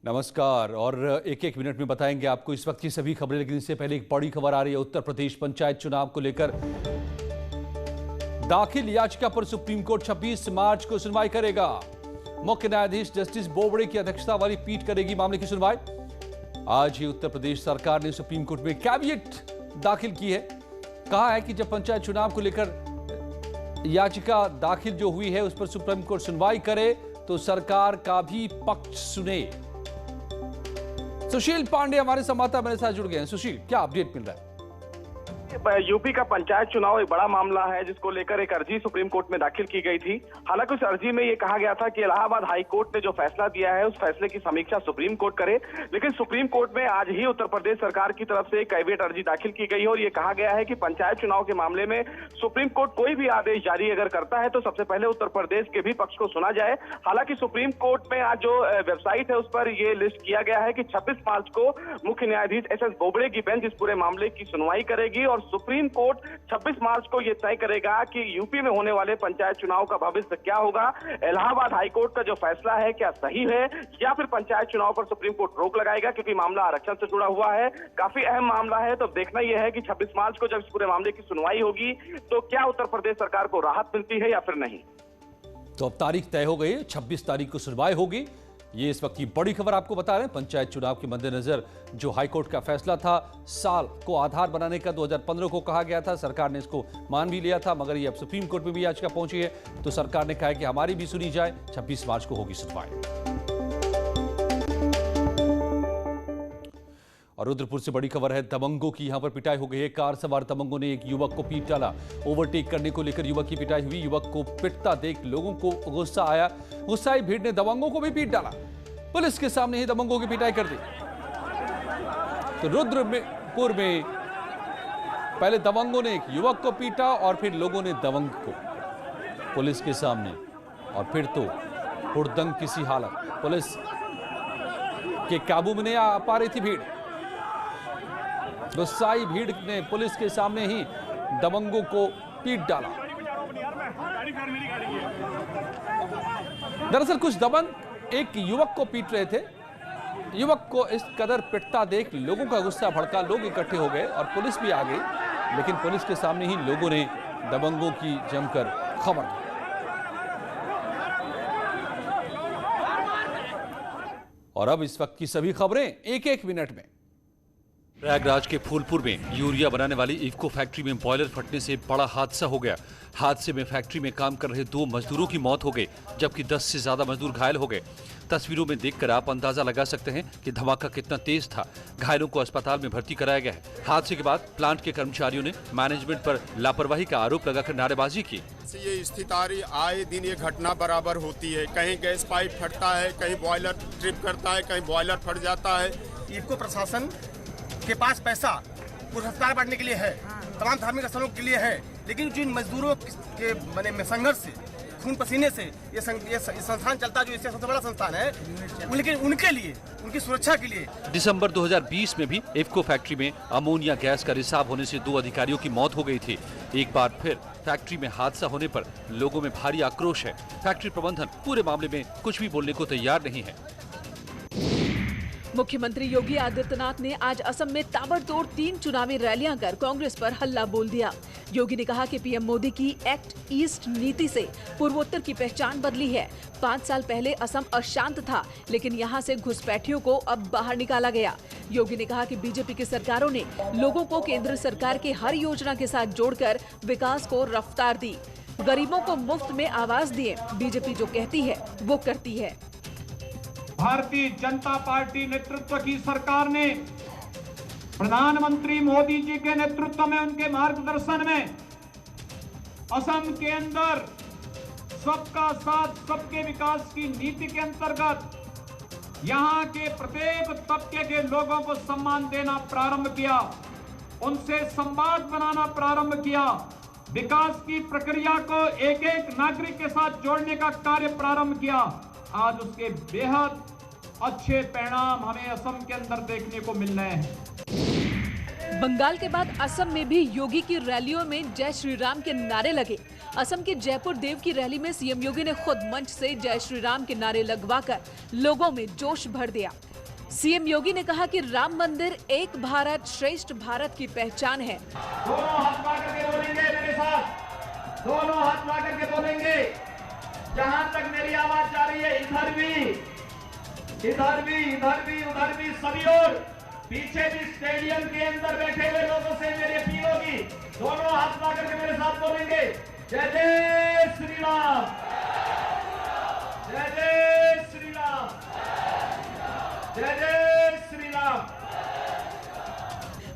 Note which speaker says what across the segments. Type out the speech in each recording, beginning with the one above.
Speaker 1: नमस्कार। और एक एक मिनट में बताएंगे आपको इस वक्त की सभी खबरें, लेकिन इससे पहले एक बड़ी खबर आ रही है। उत्तर प्रदेश पंचायत चुनाव को लेकर दाखिल याचिका पर सुप्रीम कोर्ट 26 मार्च को सुनवाई करेगा। मुख्य न्यायाधीश जस्टिस बोबड़े की अध्यक्षता वाली पीठ करेगी मामले की सुनवाई। आज ही उत्तर प्रदेश सरकार ने सुप्रीम कोर्ट में कैविएट दाखिल की है। कहा है कि जब पंचायत चुनाव को लेकर याचिका दाखिल जो हुई है उस पर सुप्रीम कोर्ट सुनवाई करे तो सरकार का भी पक्ष सुने। सुशील पांडे हमारे संवाददाता मेरे साथ जुड़ गए हैं। सुशील, क्या अपडेट मिल रहा है?
Speaker 2: यूपी का पंचायत चुनाव एक बड़ा मामला है जिसको लेकर एक अर्जी सुप्रीम कोर्ट में दाखिल की गई थी। हालांकि उस अर्जी में ये कहा गया था कि इलाहाबाद हाई कोर्ट ने जो फैसला दिया है उस फैसले की समीक्षा सुप्रीम कोर्ट करे, लेकिन सुप्रीम कोर्ट में आज ही उत्तर प्रदेश सरकार की तरफ से एक कैविएट अर्जी दाखिल की गई है और ये कहा गया है कि पंचायत चुनाव के मामले में सुप्रीम कोर्ट कोई भी आदेश जारी अगर करता है तो सबसे पहले उत्तर प्रदेश के भी पक्ष को सुना जाए। हालांकि सुप्रीम कोर्ट में आज जो वेबसाइट है उस पर यह लिस्ट किया गया है कि 26 मार्च को मुख्य न्यायाधीश एस बोबड़े की बेंच इस पूरे मामले की सुनवाई करेगी और सुप्रीम कोर्ट 26 मार्च को यह तय करेगा कि यूपी में होने वाले पंचायत चुनाव का भविष्य क्या होगा। इलाहाबाद हाईकोर्ट का जो फैसला है क्या सही है या फिर पंचायत चुनाव पर सुप्रीम कोर्ट रोक लगाएगा, क्योंकि मामला आरक्षण से जुड़ा हुआ है, काफी अहम मामला है। तो देखना यह है कि 26 मार्च को जब इस पूरे मामले की सुनवाई होगी तो क्या उत्तर प्रदेश सरकार को राहत मिलती है या फिर नहीं।
Speaker 1: तो अब तारीख तय हो गई है, 26 तारीख को सुनवाई होगी। ये इस वक्त की बड़ी खबर आपको बता रहे हैं। पंचायत चुनाव के मद्देनजर जो हाईकोर्ट का फैसला था साल को आधार बनाने का 2015 को कहा गया था, सरकार ने इसको मान भी लिया था, मगर ये अब सुप्रीम कोर्ट में भी याचिका पहुंची है तो सरकार ने कहा है कि हमारी भी सुनी जाए। 26 मार्च को होगी सुनवाई। और रुद्रपुर से बड़ी खबर है, दबंगों की यहां पर पिटाई हो गई है। कार सवार दबंगों ने एक युवक को पीट डाला। ओवरटेक करने को लेकर युवक की पिटाई हुई। युवक को पिटता देख लोगों को गुस्सा आया। गुस्साई भीड़ ने दबंगों को भी पीट डाला। पुलिस के सामने ही दबंगों की पिटाई कर दी। तो रुद्रपुर में पहले दबंगों ने एक युवक को पीटा और फिर लोगों ने दबंग को पुलिस के सामने, और फिर तो हुड़दंग किसी हालत। पुलिस के काबू में नहीं आ पा रही थी भीड़। गुस्साई भीड़ ने पुलिस के सामने ही दबंगों को पीट डाला। दरअसल कुछ दबंग एक युवक को पीट रहे थे। युवक को इस कदर पिटता देख लोगों का गुस्सा भड़का, लोग इकट्ठे हो गए और पुलिस भी आ गई, लेकिन पुलिस के सामने ही लोगों ने दबंगों की जमकर खबर दी। और अब इस वक्त की सभी खबरें एक एक मिनट में। प्रयागराज के फूलपुर में यूरिया बनाने वाली इफ्को फैक्ट्री में बॉयलर फटने से बड़ा हादसा हो गया। हादसे में फैक्ट्री में काम कर रहे 2 मजदूरों की मौत हो गई, जबकि 10 से ज्यादा मजदूर घायल हो गए। तस्वीरों में देखकर आप अंदाजा लगा सकते हैं कि धमाका कितना तेज था। घायलों को अस्पताल में भर्ती कराया गया है। हादसे के बाद प्लांट के कर्मचारियों ने मैनेजमेंट पर लापरवाही का आरोप लगाकर नारेबाजी की।
Speaker 3: ये स्थिति आए दिन ये घटना बराबर होती है। कहीं गैस पाइप फटता है, कहीं बॉयलर ट्रिप करता है, कहीं बॉयलर फट जाता है।
Speaker 4: इफ्को प्रशासन के पास पैसा पुरस्कार बांटने के लिए है, तमाम धार्मिक स्थलों के लिए है, लेकिन जिन मजदूरों के बने संघर्ष से, खून पसीने से ये संस्थान चलता, जो इससे सबसे बड़ा संस्थान है, लेकिन उनके लिए, उनकी सुरक्षा के लिए।
Speaker 1: दिसंबर 2020 में भी इफ्को फैक्ट्री में अमोनिया गैस का रिसाव होने से 2 अधिकारियों की मौत हो गई थी। एक बार फिर फैक्ट्री में हादसा होने पर लोगों में भारी आक्रोश है। फैक्ट्री प्रबंधन पूरे मामले में कुछ भी बोलने को तैयार नहीं है।
Speaker 5: मुख्यमंत्री योगी आदित्यनाथ ने आज असम में ताबड़तोड़ 3 चुनावी रैलियां कर कांग्रेस पर हल्ला बोल दिया। योगी ने कहा कि पीएम मोदी की एक्ट ईस्ट नीति से पूर्वोत्तर की पहचान बदली है। 5 साल पहले असम अशांत था, लेकिन यहां से घुसपैठियों को अब बाहर निकाला गया। योगी ने कहा कि बीजेपी की सरकारों ने लोगों को केंद्र सरकार की हर योजना के साथ जोड़कर विकास को रफ्तार दी, गरीबों को मुफ्त में आवास दिए। बीजेपी जो कहती है वो करती है।
Speaker 6: भारतीय जनता पार्टी नेतृत्व की सरकार ने प्रधानमंत्री मोदी जी के नेतृत्व में, उनके मार्गदर्शन में असम के अंदर सबका साथ सबके विकास की नीति के अंतर्गत यहां के प्रत्येक तबके के लोगों को सम्मान देना प्रारंभ किया, उनसे संवाद बनाना प्रारंभ किया, विकास की प्रक्रिया को एक एक नागरिक के साथ जोड़ने का कार्य प्रारंभ किया। आज उसके बेहद अच्छे परिणाम हमें असम के अंदर देखने को मिल रहे हैं।
Speaker 5: बंगाल के बाद असम में भी योगी की रैलियों में जय श्री राम के नारे लगे। असम के जयपुर देव की रैली में सीएम योगी ने खुद मंच से जय श्री राम के नारे लगवाकर लोगों में जोश भर दिया। सीएम योगी ने कहा कि राम मंदिर एक भारत श्रेष्ठ भारत की पहचान है।
Speaker 6: दोनों हाथ मिला करके बोलेंगे मेरे साथ, दोनों हाथ मिला करके बोलेंगे। जहां तक मेरी आवाज जा रही है, इधर भी, इधर भी, इधर भी, उधर भी, सभी और पीछे भी स्टेडियम के अंदर बैठे हुए लोगों से मेरी अपील होगी, दोनों हाथ मिला करके मेरे साथ बोलेंगे जय जय श्री राम, जय जय श्री राम, जय जय श्री राम।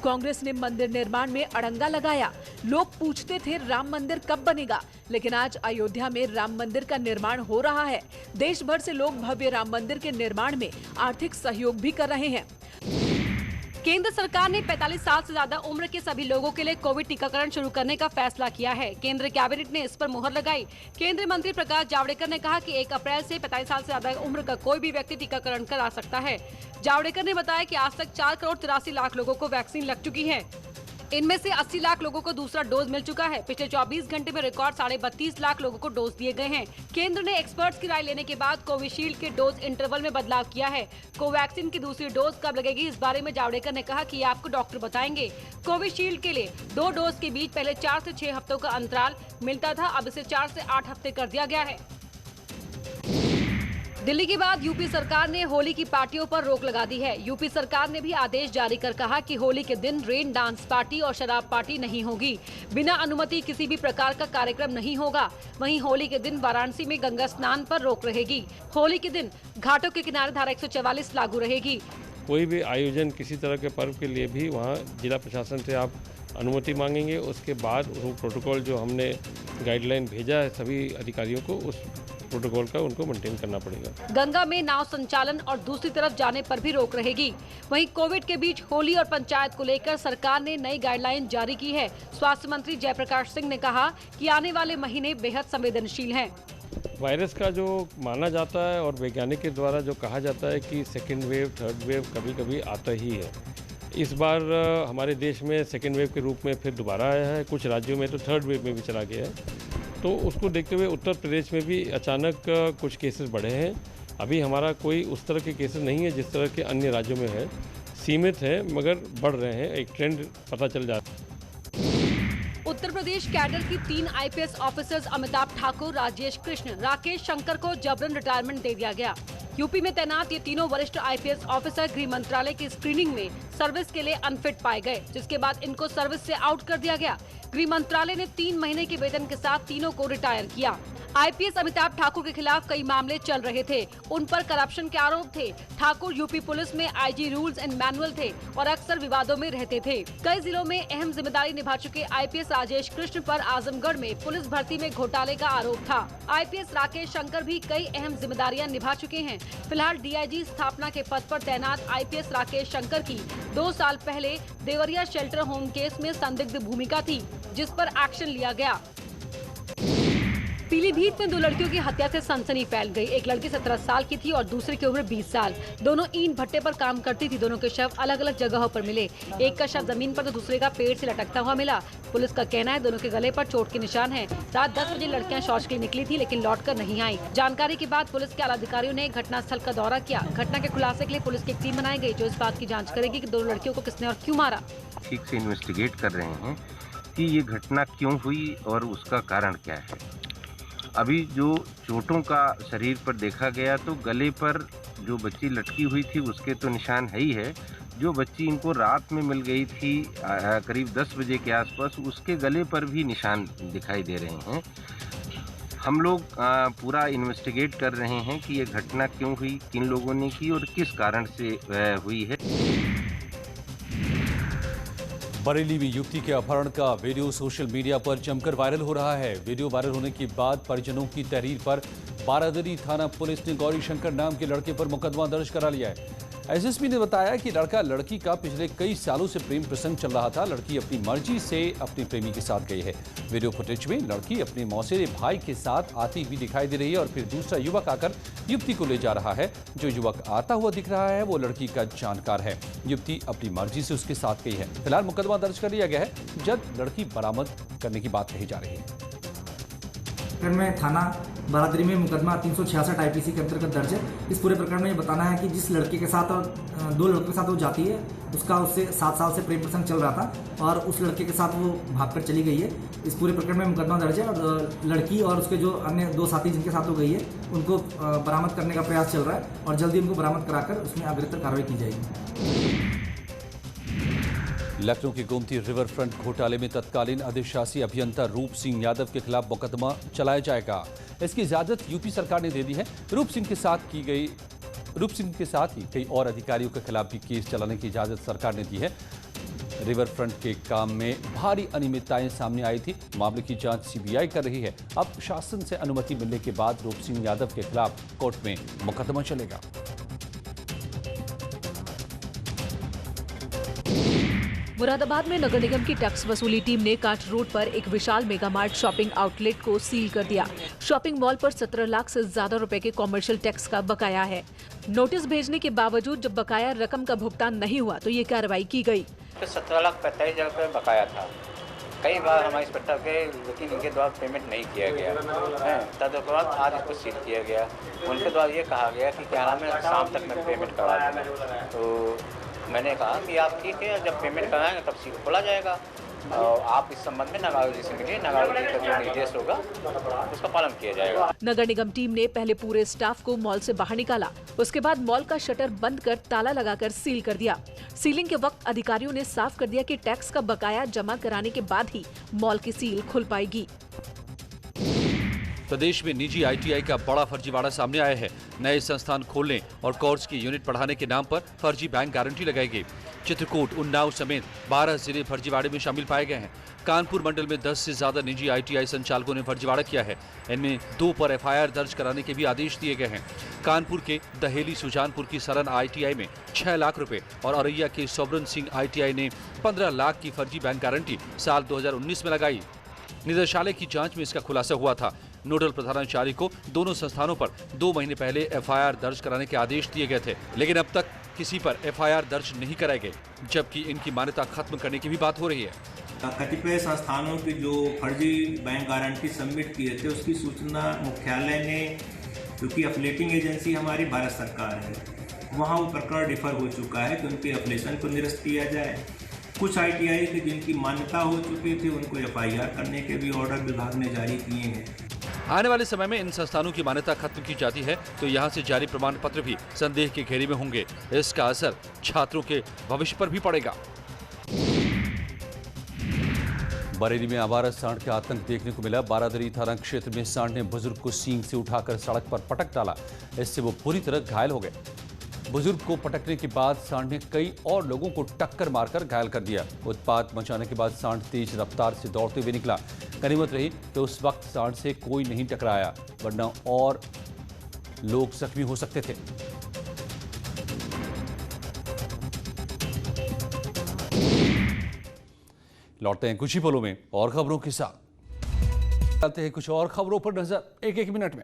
Speaker 5: कांग्रेस ने मंदिर निर्माण में अड़ंगा लगाया। लोग पूछते थे राम मंदिर कब बनेगा, लेकिन आज अयोध्या में राम मंदिर का निर्माण हो रहा है। देश भर से लोग भव्य राम मंदिर के निर्माण में आर्थिक सहयोग भी कर रहे हैं।
Speaker 7: केंद्र सरकार ने 45 साल से ज्यादा उम्र के सभी लोगों के लिए कोविड टीकाकरण शुरू करने का फैसला किया है। केंद्र कैबिनेट ने इस पर मुहर लगाई। केंद्रीय मंत्री प्रकाश जावड़ेकर ने कहा कि 1 अप्रैल से 45 साल से ज्यादा उम्र का कोई भी व्यक्ति टीकाकरण करा सकता है। जावड़ेकर ने बताया कि आज तक 4 करोड़ 83 लाख लोगों को वैक्सीन लग चुकी है। इनमें से 80 लाख लोगों को दूसरा डोज मिल चुका है। पिछले 24 घंटे में रिकॉर्ड 32.5 लाख लोगों को डोज दिए गए हैं। केंद्र ने एक्सपर्ट्स की राय लेने के बाद कोविशील्ड के डोज इंटरवल में बदलाव किया है। कोवैक्सीन की दूसरी डोज कब लगेगी, इस बारे में जावड़ेकर ने कहा कि आपको डॉक्टर बताएंगे। कोविशील्ड के लिए 2 डोज के बीच पहले 4 से 6 हफ्तों का अंतराल मिलता था, अब इसे 4 से 8 हफ्ते कर दिया गया है। दिल्ली के बाद यूपी सरकार ने होली की पार्टियों पर रोक लगा दी है। यूपी सरकार ने भी आदेश जारी कर कहा कि होली के दिन रेन डांस पार्टी और शराब पार्टी नहीं होगी। बिना अनुमति किसी भी प्रकार का कार्यक्रम नहीं होगा। वहीं होली के दिन वाराणसी में गंगा स्नान पर रोक रहेगी। होली के दिन घाटों के किनारे धारा 144 लागू रहेगी।
Speaker 8: कोई भी आयोजन किसी तरह के पर्व के लिए भी वहाँ जिला प्रशासन से आप अनुमति मांगेंगे। उसके बाद वो प्रोटोकॉल जो हमने गाइडलाइन भेजा है सभी अधिकारियों को, उस प्रोटोकॉल का उनको मेंटेन करना पड़ेगा।
Speaker 7: गंगा में नाव संचालन और दूसरी तरफ जाने पर भी रोक रहेगी। वहीं कोविड के बीच होली और पंचायत को लेकर सरकार ने नई गाइडलाइन जारी की है। स्वास्थ्य मंत्री जयप्रकाश सिंह ने कहा कि आने वाले महीने बेहद संवेदनशील हैं।
Speaker 8: वायरस का जो माना जाता है और वैज्ञानिक के द्वारा जो कहा जाता है कि सेकेंड वेव, थर्ड वेव कभी कभी आता ही है। इस बार हमारे देश में सेकेंड वेव के रूप में फिर दोबारा आया है। कुछ राज्यों में तो थर्ड वेव में भी चला गया है। तो उसको देखते हुए उत्तर प्रदेश में भी अचानक कुछ केसेस बढ़े हैं। अभी हमारा कोई उस तरह के केसेस नहीं है जिस तरह के अन्य राज्यों में है, सीमित है मगर बढ़ रहे हैं। एक ट्रेंड पता चल जाता है।
Speaker 7: उत्तर प्रदेश कैडर की 3 आईपीएस ऑफिसर्स अमिताभ ठाकुर, राजेश कृष्ण, राकेश शंकर को जबरन रिटायरमेंट दे दिया गया। यूपी में तैनात ये तीनों वरिष्ठ आईपीएस ऑफिसर गृह मंत्रालय की स्क्रीनिंग में सर्विस के लिए अनफिट पाए गए, जिसके बाद इनको सर्विस से आउट कर दिया गया। गृह मंत्रालय ने 3 महीने के वेतन के साथ तीनों को रिटायर किया। आईपीएस अमिताभ ठाकुर के खिलाफ कई मामले चल रहे थे। उन पर करप्शन के आरोप थे। ठाकुर यूपी पुलिस में आईजी रूल्स एंड मैनुअल थे और अक्सर विवादों में रहते थे। कई जिलों में अहम जिम्मेदारी निभा चुके आईपीएस राजेश कृष्ण पर आजमगढ़ में पुलिस भर्ती में घोटाले का आरोप था। आईपीएस राकेश शंकर भी कई अहम जिम्मेदारियां निभा चुके हैं। फिलहाल डीआईजी स्थापना के पद पर तैनात आईपीएस राकेश शंकर की 2 साल पहले देवरिया शेल्टर होम केस में संदिग्ध भूमिका थी, जिस पर एक्शन लिया गया। पीलीभीत में 2 लड़कियों की हत्या से सनसनी फैल गई। एक लड़की 17 साल की थी और दूसरे की उम्र 20 साल। दोनों ईंट भट्टे पर काम करती थी। दोनों के शव अलग अलग जगहों पर मिले। एक का शव जमीन पर तो दूसरे का पेड़ से लटकता हुआ मिला। पुलिस का कहना है दोनों के गले पर चोट के निशान हैं। रात 10 बजे लड़कियां शौच के लिए निकली थी, लेकिन लौटकर नहीं आई। जानकारी के बाद पुलिस के आला अधिकारियों ने घटनास्थल का दौरा किया। घटना के खुलासे के लिए पुलिस की एक टीम बनाई गई, जो इस बात की जाँच करेगी कि दोनों लड़कियों को किसने और क्यों मारा।
Speaker 9: ठीक से इन्वेस्टिगेट कर रहे हैं कि ये घटना क्यों हुई और उसका कारण क्या है। अभी जो चोटों का शरीर पर देखा गया तो गले पर जो बच्ची लटकी हुई थी उसके तो निशान है ही है। जो बच्ची इनको रात में मिल गई थी करीब 10 बजे के आसपास, उसके गले पर भी निशान दिखाई दे रहे हैं। हम लोग पूरा इन्वेस्टिगेट कर रहे हैं कि ये घटना क्यों हुई, किन लोगों ने की और किस कारण से हुई है।
Speaker 1: बरेली में युवती के अपहरण का वीडियो सोशल मीडिया पर जमकर वायरल हो रहा है। वीडियो वायरल होने के बाद परिजनों की तहरीर पर बारादरी थाना पुलिस ने गौरी शंकर नाम के लड़के पर मुकदमा दर्ज करा लिया है। एसएसपी ने बताया कि लड़का लड़की का पिछले कई सालों से प्रेम प्रसंग चल रहा था। लड़की अपनी मर्जी से अपने प्रेमी के साथ गई है। वीडियो फुटेज में लड़की अपने मौसेरे भाई के साथ आती हुई दिखाई दे रही है और फिर दूसरा युवक आकर युवती को ले जा रहा है। जो युवक आता हुआ दिख रहा है वो लड़की का जानकार है। युवती अपनी मर्जी से उसके साथ गई है। फिलहाल मुकदमा दर्ज कर लिया गया है। जल्द लड़की बरामद करने की बात कही जा रही है।
Speaker 10: प्रकरण में थाना बारादरी में मुकदमा 366 आईपीसी के अंतर्गत दर्ज है। इस पूरे प्रकरण में ये बताना है कि जिस लड़के के साथ और 2 लड़कों के साथ वो जाती है, उसका उससे 7 साल से प्रेम प्रसंग चल रहा था और उस लड़के के साथ वो भागकर चली गई है। इस पूरे प्रकरण में मुकदमा दर्ज है और लड़की और उसके जो अन्य 2 साथी जिनके साथ वो गई है उनको बरामद करने का प्रयास चल रहा है और जल्दी उनको बरामद कराकर उसमें अग्रतर कार्रवाई की जाएगी।
Speaker 1: लखनऊ के गोमती रिवर फ्रंट घोटाले में तत्कालीन अधिशासी अभियंता रूप सिंह यादव के खिलाफ मुकदमा चलाया जाएगा। इसकी इजाजत यूपी सरकार ने दे दी है। रूप सिंह के साथ ही कई और अधिकारियों के खिलाफ भी केस चलाने की इजाजत सरकार ने दी है। रिवर फ्रंट के काम में भारी अनियमितताएं सामने आई थी। मामले की जांच सीबीआई कर रही है। अब शासन से अनुमति मिलने के बाद रूप सिंह यादव के खिलाफ कोर्ट में मुकदमा चलेगा।
Speaker 5: मुरादाबाद में नगर निगम की टैक्स वसूली टीम ने काट रोड पर एक विशाल मेगामार्ट शॉपिंग आउटलेट को सील कर दिया। शॉपिंग मॉल पर 17 लाख से ज्यादा रुपए के कॉमर्शियल टैक्स का बकाया है। नोटिस भेजने के बावजूद जब बकाया रकम का भुगतान नहीं हुआ तो ये कार्रवाई की गई।
Speaker 11: 17,45,000 रुपये बकाया था। कई बार हमारे इंस्पेक्टर के, लेकिन इनके द्वारा पेमेंट नहीं किया गया है। तदुपरांत आज इसको सील किया गया। उनके द्वारा ये कहा गया कि क्या नाम है, शाम तक मैं पेमेंट करा दूँगा। तो मैंने कहा कि आप ठीक है, जब पेमेंट कराएंगे तब सील खोला जाएगा और आप इस संबंध में नगाड़ू जी से मिलिए। नगाड़ू जी का जो निर्देश होगा उसका पालन किया जाएगा।
Speaker 5: नगर निगम टीम ने पहले पूरे स्टाफ को मॉल से बाहर निकाला। उसके बाद मॉल का शटर बंद कर ताला लगाकर सील कर दिया। सीलिंग के वक्त अधिकारियों ने साफ कर दिया कि टैक्स का बकाया जमा कराने के बाद ही मॉल की सील खुल पाएगी।
Speaker 1: प्रदेश में निजी आईटीआई का बड़ा फर्जीवाड़ा सामने आया है। नए संस्थान खोलने और कोर्स की यूनिट बढ़ाने के नाम पर फर्जी बैंक गारंटी लगाई गई। चित्रकूट, उन्नाव समेत 12 जिले फर्जीवाड़े में शामिल पाए गए हैं। कानपुर मंडल में 10 से ज्यादा निजी आईटीआई संचालकों ने फर्जीवाड़ा किया है। इनमें 2 पर एफआईआर दर्ज कराने के भी आदेश दिए गए हैं। कानपुर के दहेली सुजानपुर की सरन आईटीआई में 6 लाख रुपए और औरैया के सोबरन सिंह आईटीआई ने 15 लाख की फर्जी बैंक गारंटी साल 2019 में लगाई। निदेशालय की जांच में इसका खुलासा हुआ था। नोडल प्रधानाचार्य को दोनों संस्थानों पर 2 महीने पहले एफआईआर दर्ज कराने के आदेश दिए गए थे, लेकिन अब तक किसी पर एफआईआर दर्ज नहीं कराए गए, जबकि इनकी मान्यता खत्म करने की भी बात हो रही है।
Speaker 12: कतिपय संस्थानों की जो फर्जी बैंक गारंटी सबमिट किए थे उसकी सूचना मुख्यालय ने, क्योंकि एफिलिएटिंग एजेंसी हमारी भारत सरकार है, वहाँ वो प्रकरण डिफर हो चुका है कि उनके एफिलिएशन को निरस्त किया जाए। कुछ आईटीआई के जिनकी मान्यता हो चुकी थी उनको एफआईआर करने के भी ऑर्डर विभाग ने जारी किए हैं।
Speaker 1: आने वाले समय में इन संस्थानों की मान्यता खत्म की जाती है तो यहां से जारी प्रमाण पत्र भी संदेह के घेरे में होंगे। इसका असर छात्रों के भविष्य पर भी पड़ेगा। बरेली में आवारा सांड का आतंक देखने को मिला। बारादरी थाना क्षेत्र में सांड ने बुजुर्ग को सींग से उठाकर सड़क पर पटक डाला। इससे वो पूरी तरह घायल हो गए। बुजुर्ग को पटकने के बाद सांड ने कई और लोगों को टक्कर मारकर घायल कर दिया। उत्पात मचाने के बाद सांड तेज रफ्तार से दौड़ते हुए निकला। गनीमत रही कि उस वक्त सांड से कोई नहीं टकराया, वरना और लोग जख्मी हो सकते थे। लौटते हैं कुछ ही पलों में और खबरों के साथ। चलते हैं कुछ और खबरों पर नजर एक मिनट में।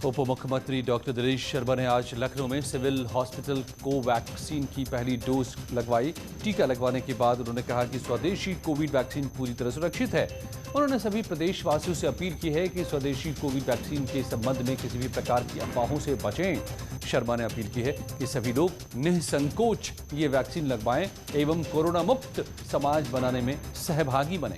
Speaker 1: उप मुख्यमंत्री डॉक्टर दिनेश शर्मा ने आज लखनऊ में सिविल हॉस्पिटल को वैक्सीन की पहली डोज लगवाई। टीका लगवाने के बाद उन्होंने कहा कि स्वदेशी कोविड वैक्सीन पूरी तरह सुरक्षित है। उन्होंने सभी प्रदेशवासियों से अपील की है कि स्वदेशी कोविड वैक्सीन के संबंध में किसी भी प्रकार की अफवाहों से बचें। शर्मा ने अपील की है कि सभी लोग निसंकोच ये वैक्सीन लगवाएं एवं कोरोना मुक्त समाज बनाने में सहभागी बने।